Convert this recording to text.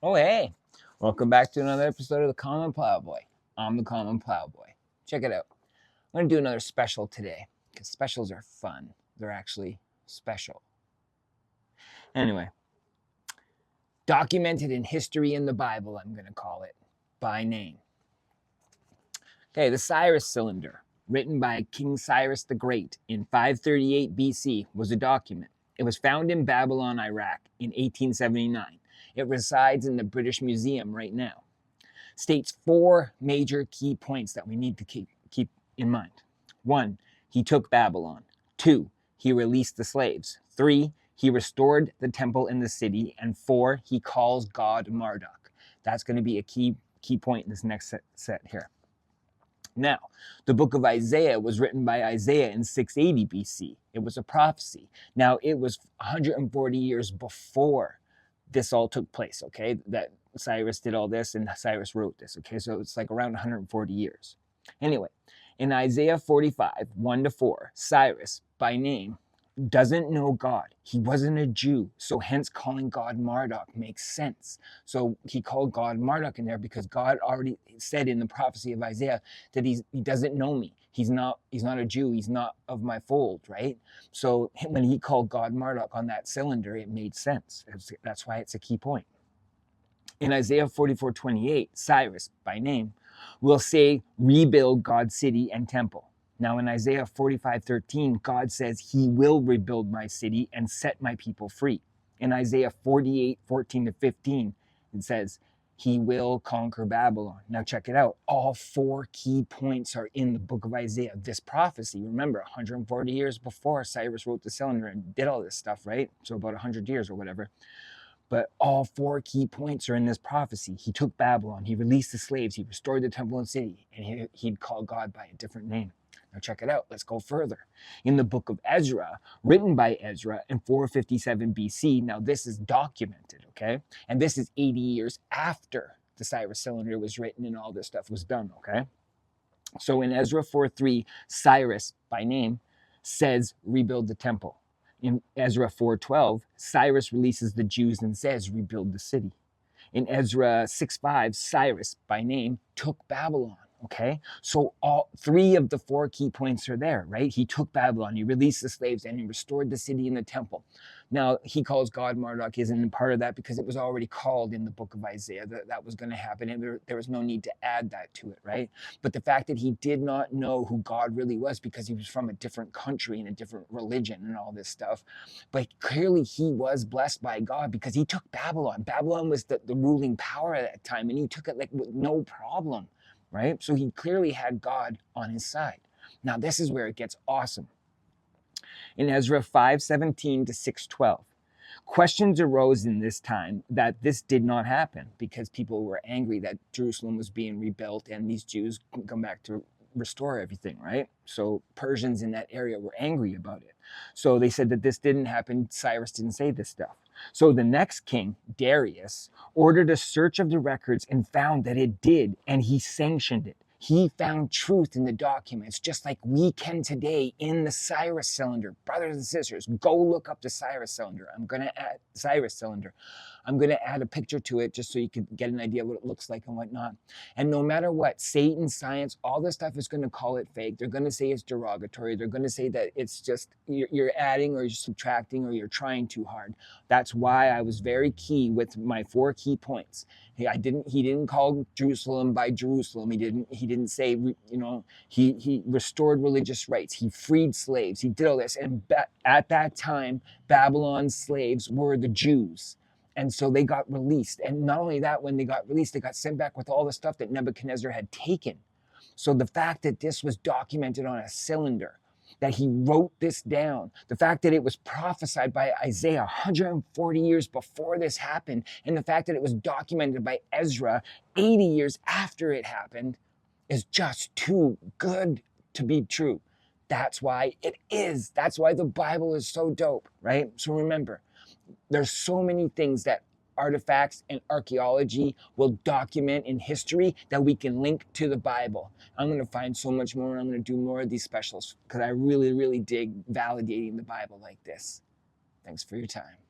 Oh, hey. Welcome back to another episode of The Common Plowboy. I'm The Common Plowboy. Check it out. I'm going to do another special today because specials are fun. They're actually special. Anyway, documented in history in the Bible, I'm going to call it by name. Okay, the Cyrus cylinder, written by King Cyrus the Great in 538 BC, was a document. It was found in Babylon, Iraq in 1879. It resides in the British Museum right now. States 4 major key points that we need to keep in mind. 1, he took Babylon. 2, he released the slaves. 3, he restored the temple in the city. And 4, he calls God Marduk. That's going to be a key point in this next set here. Now, the book of Isaiah was written by Isaiah in 680 BC. It was a prophecy. Now, it was 140 years before this all took place, okay? That Cyrus did all this and Cyrus wrote this, okay? So it's like around 140 years. Anyway, in Isaiah 45, 1-4, Cyrus, by name, doesn't know God. He wasn't a Jew, so hence calling God Marduk makes sense. So he called God Marduk in there because God already said in the prophecy of Isaiah that he doesn't know me. He's not a Jew. He's not of my fold, right? So when he called God Marduk on that cylinder, it made sense. That's why it's a key point. In Isaiah 44:28, Cyrus, by name, will say, rebuild God's city and temple. Now in Isaiah 45:13, God says he will rebuild my city and set my people free. In Isaiah 48:14-15, it says he will conquer Babylon. Now check it out. All 4 key points are in the book of Isaiah. This prophecy, remember, 140 years before Cyrus wrote the cylinder and did all this stuff, right? So about 100 years or whatever. But all 4 key points are in this prophecy. He took Babylon, he released the slaves, he restored the temple and city, and he'd call God by a different name. Now check it out. Let's go further. In the book of Ezra, written by Ezra in 457 BC, now this is documented, okay? And this is 80 years after the Cyrus cylinder was written and all this stuff was done, okay? So in Ezra 4:3, Cyrus, by name, says, rebuild the temple. In Ezra 4:12, Cyrus releases the Jews and says, rebuild the city. In Ezra 6:5, Cyrus, by name, took Babylon. Okay, so all 3 of the 4 key points are there, right? He took Babylon, he released the slaves, and he restored the city and the temple. Now, he calls God Marduk isn't part of that because it was already called in the book of Isaiah that was going to happen, and there was no need to add that to it, right? But the fact that he did not know who God really was because he was from a different country and a different religion and all this stuff, but clearly he was blessed by God because he took Babylon. Babylon was the ruling power at that time, and he took it like with no problem. Right? So he clearly had God on his side. Now this is where it gets awesome. In Ezra 5:17-6:12, questions arose in this time that this did not happen because people were angry that Jerusalem was being rebuilt and these Jews couldn't come back to restore everything, right? So Persians in that area were angry about it. So they said that this didn't happen. Cyrus didn't say this stuff. So the next king, Darius, ordered a search of the records and found that it did, and he sanctioned it. He found truth in the documents, just like we can today in the Cyrus cylinder. Brothers and sisters, go look up the Cyrus cylinder. I'm going to add Cyrus cylinder. I'm going to add a picture to it just so you can get an idea of what it looks like and whatnot. And no matter what, Satan, science, all this stuff is going to call it fake. They're going to say it's derogatory. They're going to say that it's just you're adding or you're subtracting or you're trying too hard. That's why I was very key with my 4 key points. He didn't call Jerusalem by Jerusalem. He didn't say, he restored religious rights. He freed slaves. He did all this. And at that time, Babylon's slaves were the Jews. And so they got released. And not only that, when they got released, they got sent back with all the stuff that Nebuchadnezzar had taken. So the fact that this was documented on a cylinder, that he wrote this down, the fact that it was prophesied by Isaiah 140 years before this happened, and the fact that it was documented by Ezra 80 years after it happened is just too good to be true. That's why it is. That's why the Bible is so dope, right? So remember, there's so many things that artifacts and archaeology will document in history that we can link to the Bible. I'm going to find so much more, and I'm going to do more of these specials because I really, really dig validating the Bible like this. Thanks for your time.